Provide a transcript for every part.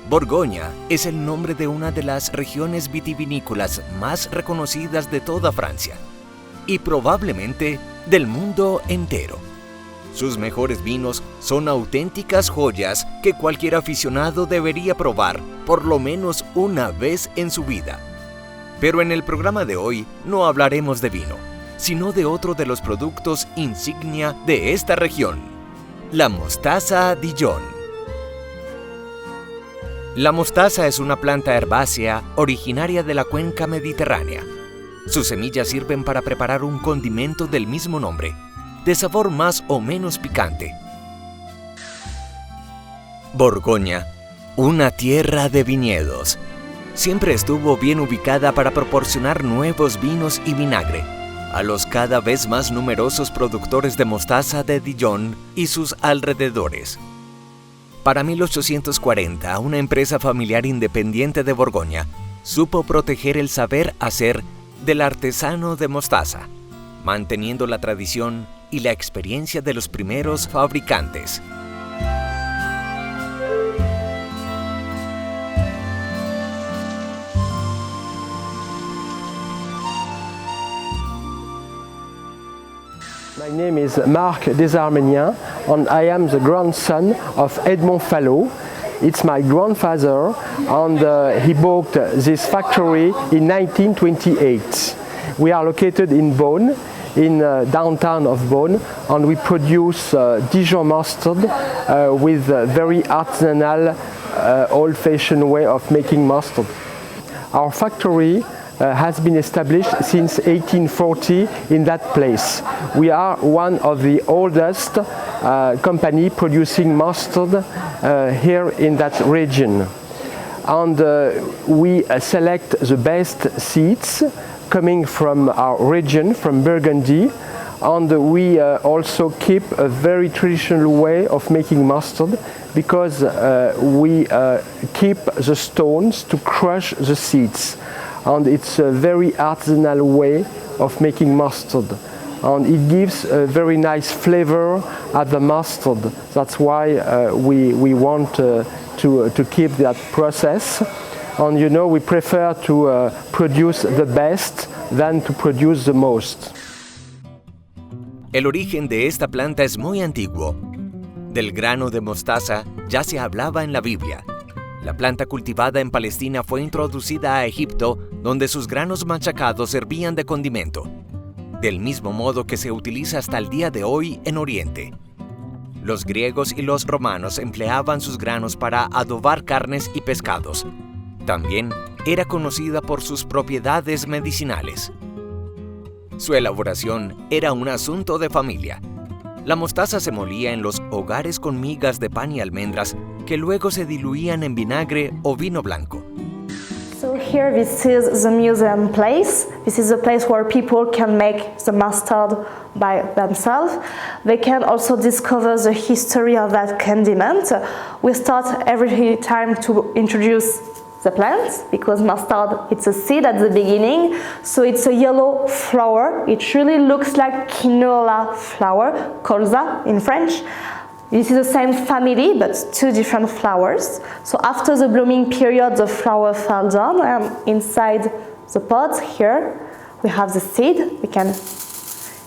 Borgoña es el nombre de una de las regiones vitivinícolas más reconocidas de toda Francia y probablemente del mundo entero. Sus mejores vinos son auténticas joyas que cualquier aficionado debería probar por lo menos una vez en su vida. Pero en el programa de hoy no hablaremos de vino, sino de otro de los productos insignia de esta región, la mostaza Dijon. La mostaza es una planta herbácea originaria de la cuenca mediterránea. Sus semillas sirven para preparar un condimento del mismo nombre, de sabor más o menos picante. Borgoña, una tierra de viñedos, siempre estuvo bien ubicada para proporcionar nuevos vinos y vinagre a los cada vez más numerosos productores de mostaza de Dijon y sus alrededores. Para 1840, una empresa familiar independiente de Borgoña supo proteger el saber hacer del artesano de mostaza, manteniendo la tradición y la experiencia de los primeros fabricantes. My name is Marc Désarménien and I am the grandson of Edmond Fallot. It's my grandfather and he bought this factory in 1928. We are located in Beaune, in downtown of Beaune, and we produce Dijon mustard with a very artisanal, old-fashioned way of making mustard. Our factory has been established since 1840 in that place. We are one of the oldest company producing mustard here in that region. And we select the best seeds coming from our region, from Burgundy, and we also keep a very traditional way of making mustard because we keep the stones to crush the seeds. And it's a very artisanal way of making mustard. And it gives a very nice flavor at the mustard. That's why we want to keep that process. And you know, we prefer to produce the best than to produce the most. El origen de esta planta es muy antiguo. Del grano de mostaza ya se hablaba en la Biblia. La planta cultivada en Palestina fue introducida a Egipto, donde sus granos machacados servían de condimento, del mismo modo que se utiliza hasta el día de hoy en Oriente. Los griegos y los romanos empleaban sus granos para adobar carnes y pescados. También era conocida por sus propiedades medicinales. Su elaboración era un asunto de familia. La mostaza se molía en los hogares con migas de pan y almendras que luego se diluían en vinagre o vino blanco. So here this is the museum place. This is a place where people can make the mustard by themselves. They can also discover the history of that condiment. We start every time to introduce the plants because mustard, it's a seed at the beginning. So it's a yellow flower. It really looks like quinoa flower, colza in French. This is the same family, but two different flowers. So after the blooming period, the flower fell down, and inside the pods here, we have the seed. We can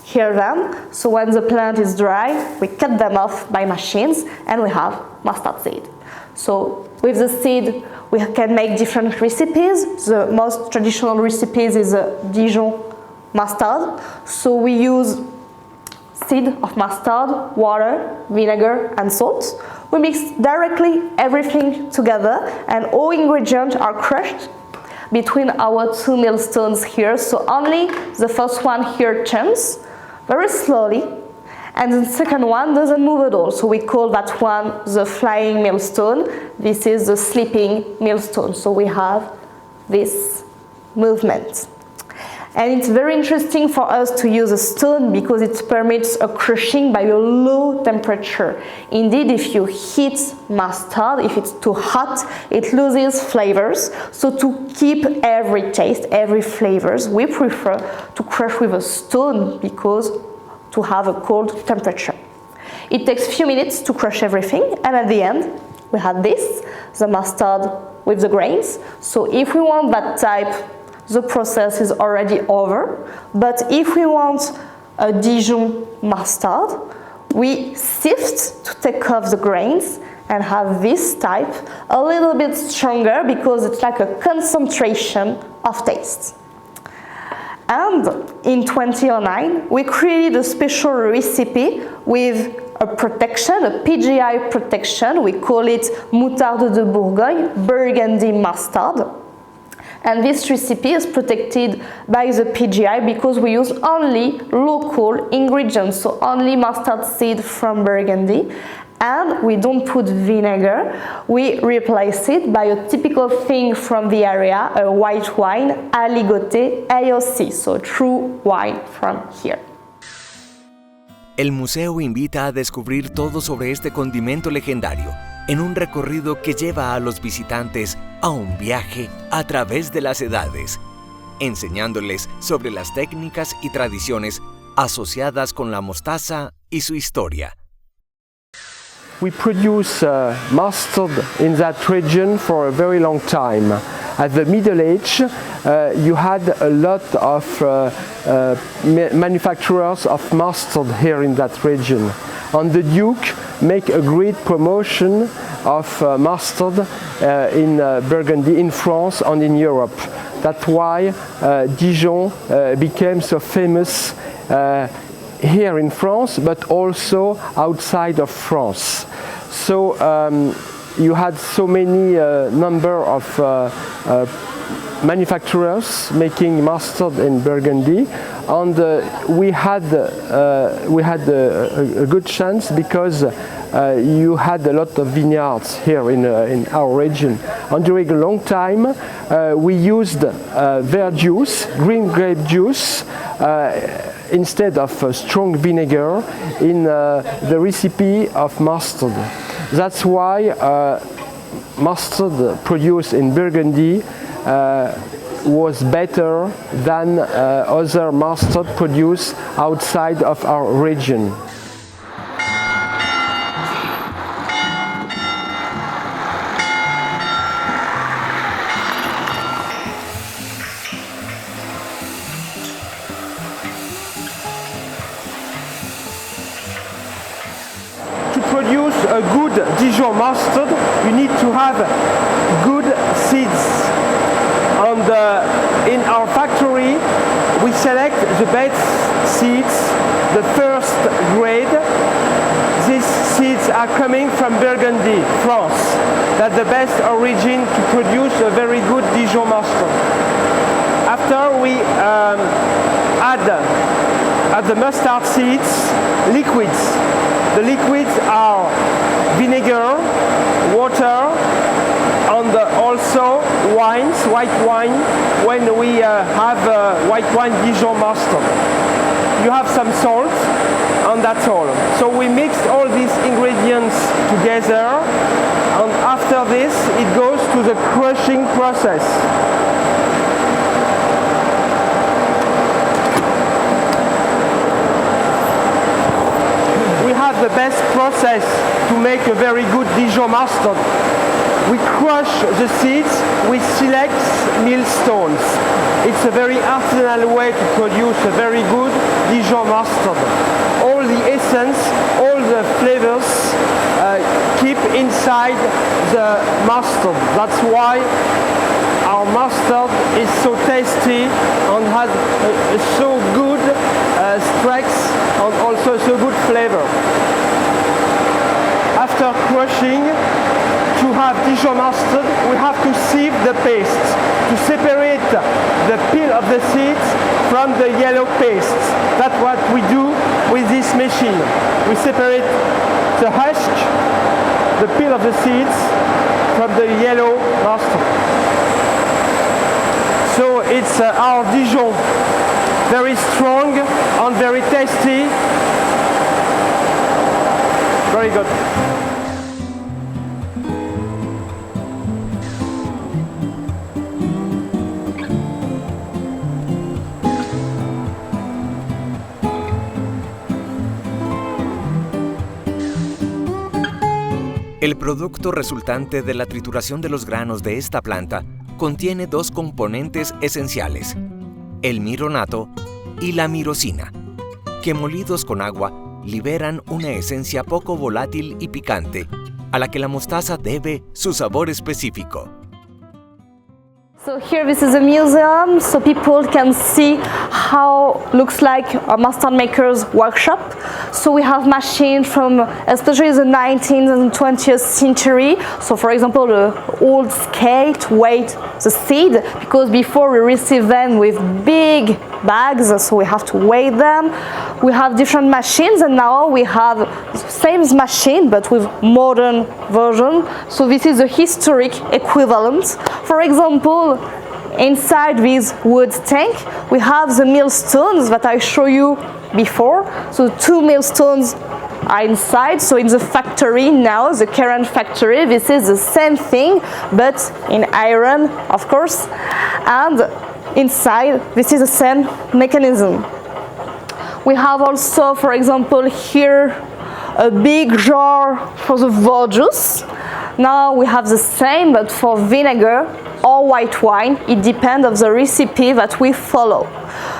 hear them. So when the plant is dry, we cut them off by machines, and we have mustard seed. So with the seed, we can make different recipes. The most traditional recipes is a Dijon mustard. So we use seed of mustard, water, vinegar, and salt. We mix directly everything together, and all ingredients are crushed between our two millstones here. So only the first one here turns very slowly, and the second one doesn't move at all. So we call that one the flying millstone. This is the sleeping millstone. So we have this movement. And it's very interesting for us to use a stone because it permits a crushing by a low temperature. Indeed, if you heat mustard, if it's too hot, it loses flavors. So to keep every taste, every flavors, we prefer to crush with a stone because to have a cold temperature. It takes a few minutes to crush everything, and at the end, we have this. the mustard with the grains. So if we want that type, the process is already over. But if we want a Dijon mustard, we sift to take off the grains and have this type a little bit stronger because it's like a concentration of taste. And in 2009, we created a special recipe with a protection, a PGI protection. We call it Moutarde de Bourgogne, Burgundy mustard. And this recipe is protected by the PGI because we use only local ingredients, so only mustard seed from Burgundy. And we don't put vinegar, we replace it by a typical thing from the area, a white wine, Aligoté AOC, so true wine from here. El museo invita a descubrir todo sobre este condimento legendario en un recorrido que lleva a los visitantes a un viaje a través de las edades, enseñándoles sobre las técnicas y tradiciones asociadas con la mostaza y su historia. We produce mustard in that region for a very long time. At the Middle Age, you had a lot of manufacturers of mustard here in that region. And the Duke make a great promotion of mustard in Burgundy, in France and in Europe. That's why Dijon became so famous here in France, but also outside of France. So you had so many number of manufacturers making mustard in Burgundy, and we had a good chance because you had a lot of vineyards here in our region. And during a long time, we used verjuice, green grape juice, instead of strong vinegar in the recipe of mustard. That's why mustard produced in Burgundy was better than other mustard produced outside of our region. To produce a good Dijon mustard, you need to have good seeds. And in our factory, we select the best seeds, the first grade. These seeds are coming from Burgundy, France. That's the best origin to produce a very good Dijon mustard. After we add the mustard seeds, liquids. The liquids are vinegar, water, and also wines, white wine, when we have white wine Dijon mustard. You have some salt, and that's all. So we mixed all these ingredients together, and after this it goes to the crushing process. The best process to make a very good Dijon mustard. We crush the seeds, we select millstones. It's a very artisanal way to produce a very good Dijon mustard. All the essence, all the flavors keep inside the mustard. That's why our mustard is so tasty and has a so good strength and also so good flavor. After crushing, to have Dijon mustard, we have to sieve the paste to separate the peel of the seeds from the yellow paste. That's what we do with this machine. We separate the husk, the peel of the seeds, from the yellow mustard. So it's our Dijon, very strong and very tasty. Very good. El producto resultante de la trituración de los granos de esta planta contiene dos componentes esenciales, el mironato y la mirosina, que molidos con agua liberan una esencia poco volátil y picante, a la que la mostaza debe su sabor específico. So here this is a museum, so people can see how looks like a mustard maker's workshop. So we have machines from especially the 19th and 20th century. So for example, the old scale to weigh the seed, because before we receive them with big bags, so we have to weigh them. We have different machines, and now we have the same machine but with modern version. So this is the historic equivalent. For example, inside this wood tank we have the millstones that I showed you before. So 2 millstones are inside. So in the factory now, the current factory, this is the same thing but in iron, of course, and inside this is the same mechanism. We have also, for example, here a big jar for the verjuice. Now we have the same but for vinegar or white wine. It depends on the recipe that we follow.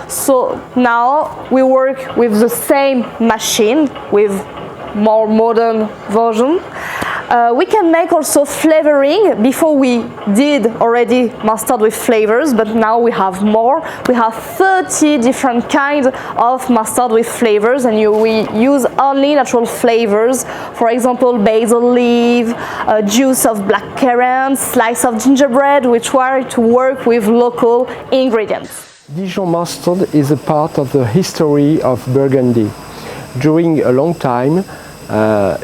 So now we work with the same machine with more modern version. We can make also flavoring. Before we did already mustard with flavors, but now we have more. We have 30 different kinds of mustard with flavors, and we use only natural flavors. For example, basil leaf, juice of blackcurrant, slice of gingerbread. We try to work with local ingredients. Dijon mustard is a part of the history of Burgundy. During a long time,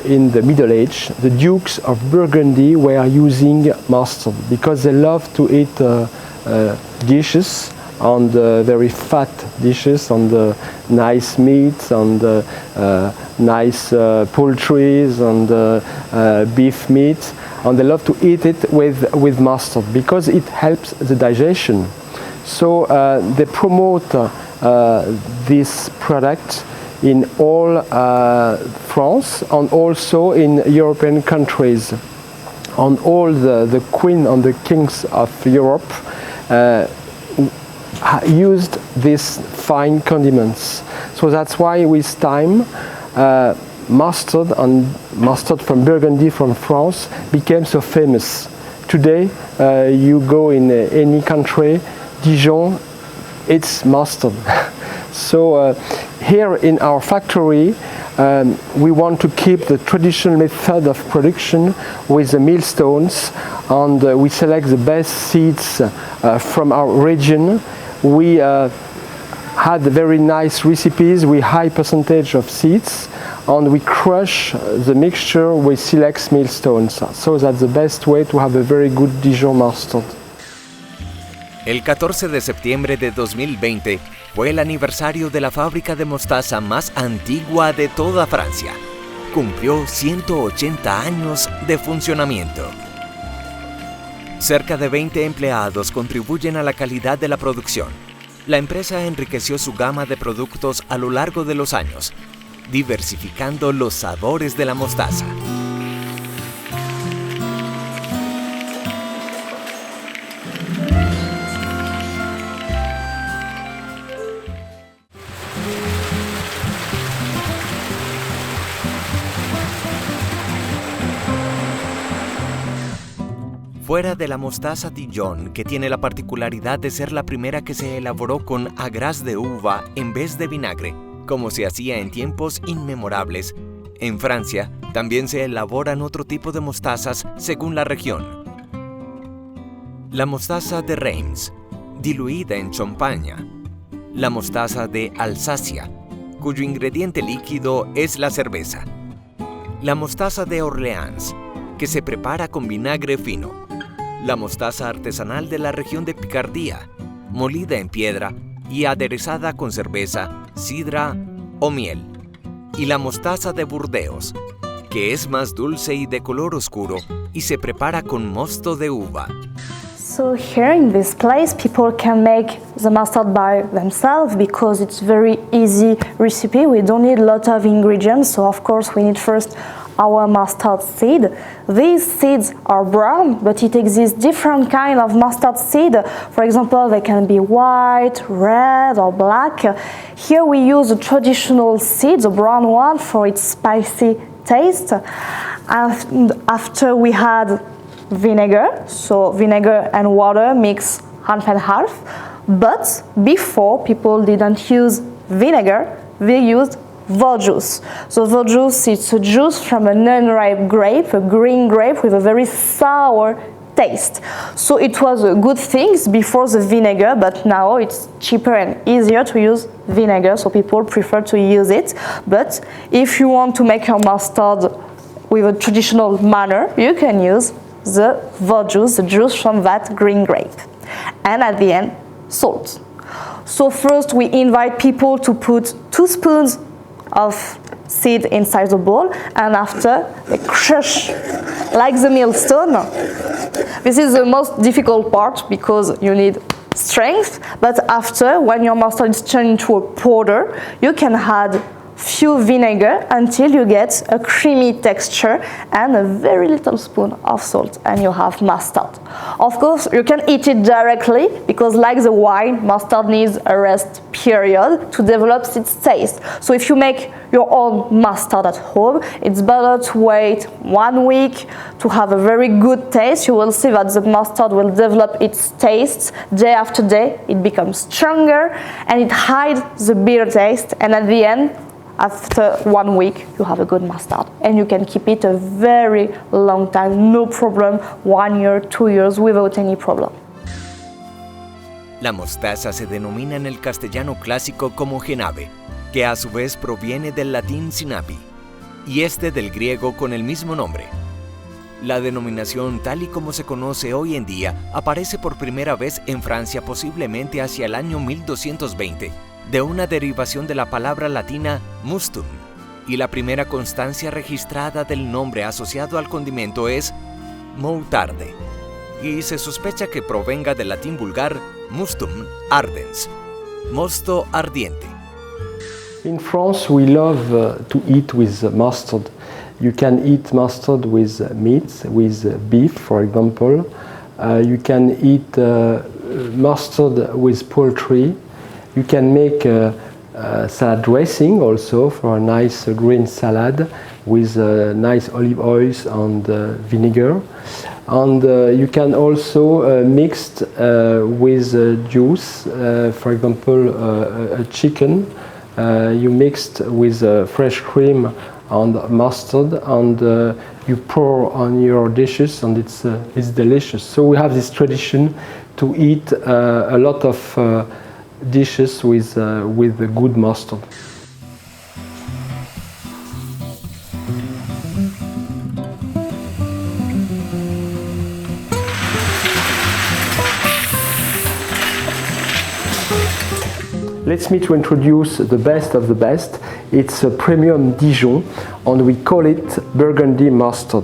in the Middle Age, the Dukes of Burgundy were using mustard because they love to eat dishes, and very fat dishes, and nice meats, and nice poultries, and beef meat, and they love to eat it with mustard because it helps the digestion. So they promote this product in all France and also in European countries. And all the queen and the kings of Europe used these fine condiments. So that's why with time mustard and mustard from Burgundy from France became so famous. Today you go in any country, Dijon, it's mustard. So here in our factory we want to keep the traditional method of production with the millstones, and we select the best seeds from our region. We had very nice recipes with high percentage of seeds, and we crush the mixture with silex millstones. So that's the best way to have a very good Dijon mustard. El 14 de septiembre de 2020 fue el aniversario de la fábrica de mostaza más antigua de toda Francia. Cumplió 180 años de funcionamiento. Cerca de 20 empleados contribuyen a la calidad de la producción. La empresa enriqueció su gama de productos a lo largo de los años, diversificando los sabores de la mostaza. Fuera de la mostaza Dijon, que tiene la particularidad de ser la primera que se elaboró con agraz de uva en vez de vinagre, como se hacía en tiempos inmemorables, en Francia también se elaboran otro tipo de mostazas según la región. La mostaza de Reims, diluida en champaña. La mostaza de Alsacia, cuyo ingrediente líquido es la cerveza. La mostaza de Orleans, que se prepara con vinagre fino. La mostaza artesanal de la región de Picardía, molida en piedra y aderezada con cerveza, sidra o miel. Y la mostaza de Burdeos, que es más dulce y de color oscuro y se prepara con mosto de uva. So here in this place people can make the mustard by themselves because it's very easy recipe. We don't need a lot of ingredients, so of course we need first our mustard seed. These seeds are brown, but it exists different kind of mustard seed. For example, they can be white, red or black. Here we use the traditional seed, the brown one, for its spicy taste. And after we had vinegar, so vinegar and water mix half and half. But before, people didn't use vinegar, they used verjuice. So verjuice is a juice from an unripe grape, a green grape with a very sour taste. So it was a good thing before the vinegar, but now it's cheaper and easier to use vinegar, so people prefer to use it. But if you want to make your mustard with a traditional manner, you can use the verjuice, the juice from that green grape. And at the end, salt. So first we invite people to put 2 spoons of seed inside the bowl, and after they crush like the millstone. This is the most difficult part because you need strength, but after, when your mustard is turned into a powder, you can add few vinegar until you get a creamy texture and a very little spoon of salt, and you have mustard. Of course, you can eat it directly because, like the wine, mustard needs a rest period to develop its taste. So if you make your own mustard at home, it's better to wait 1 week to have a very good taste. You will see that the mustard will develop its taste day after day. It becomes stronger and it hides the bitter taste, and at the end, after 1 week, you have a good mustard, and you can keep it a very long time, no problem, 1 year, 2 years, without any problem. La mostaza se denomina en el castellano clásico como genabe, que a su vez proviene del latín sinapi, y este del griego con el mismo nombre. La denominación, tal y como se conoce hoy en día, aparece por primera vez en Francia posiblemente hacia el año 1220, de una derivación de la palabra latina mustum, y la primera constancia registrada del nombre asociado al condimento es moutarde, y se sospecha que provenga del latín vulgar mustum ardens, mosto ardiente. In France, we love to eat with mustard. You can eat mustard with meat, with beef, for example. You can eat mustard with poultry. You can make salad dressing also for a nice green salad with nice olive oils and vinegar. And you can also mix with juice, for example, a chicken. You mixed with fresh cream and mustard, and you pour on your dishes, and it's delicious. So we have this tradition to eat a lot of dishes with good mustard. Let me to introduce the best of the best. It's a premium Dijon, and we call it Burgundy mustard.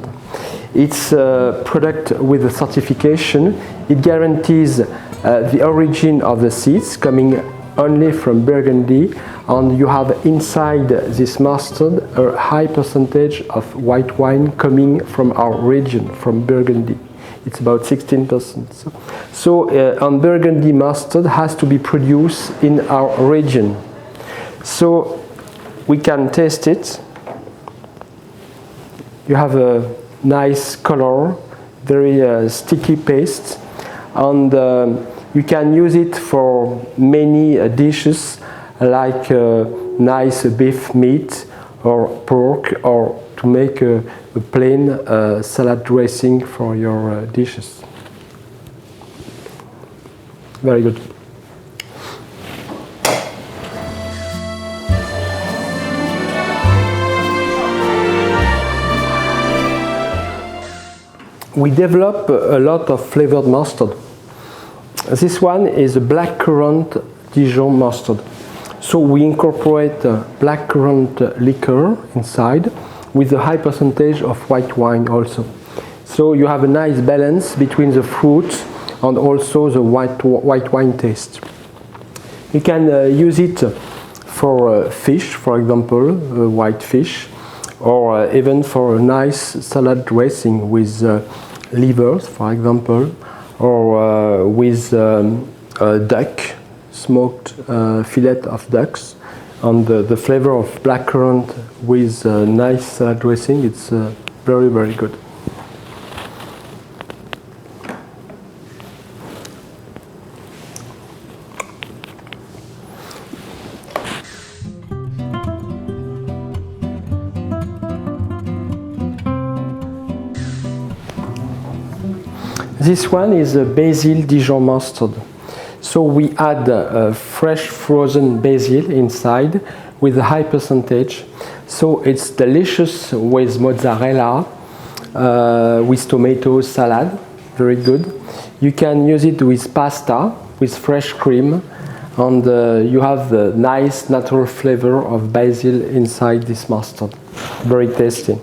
It's a product with a certification. It guarantees the origin of the seeds coming only from Burgundy, and you have inside this mustard a high percentage of white wine coming from our region, from Burgundy. It's about 16%. So Burgundy mustard has to be produced in our region. So we can taste it. You have a nice color, very sticky paste, and you can use it for many dishes like nice beef meat or pork, or to make a plain salad dressing for your dishes. Very good. We develop a lot of flavored mustard. This one is a blackcurrant Dijon mustard. So we incorporate blackcurrant liquor inside with a high percentage of white wine also. So you have a nice balance between the fruit and also the white wine taste. You can use it for fish, for example, white fish, or even for a nice salad dressing with livers, for example, or with duck, smoked fillet of ducks, and the flavor of blackcurrant with nice salad dressing. It's very, very good. This one is a basil Dijon mustard. So we add fresh frozen basil inside with a high percentage. So it's delicious with mozzarella, with tomato salad, very good. You can use it with pasta, with fresh cream, and you have the nice natural flavor of basil inside this mustard. Very tasty.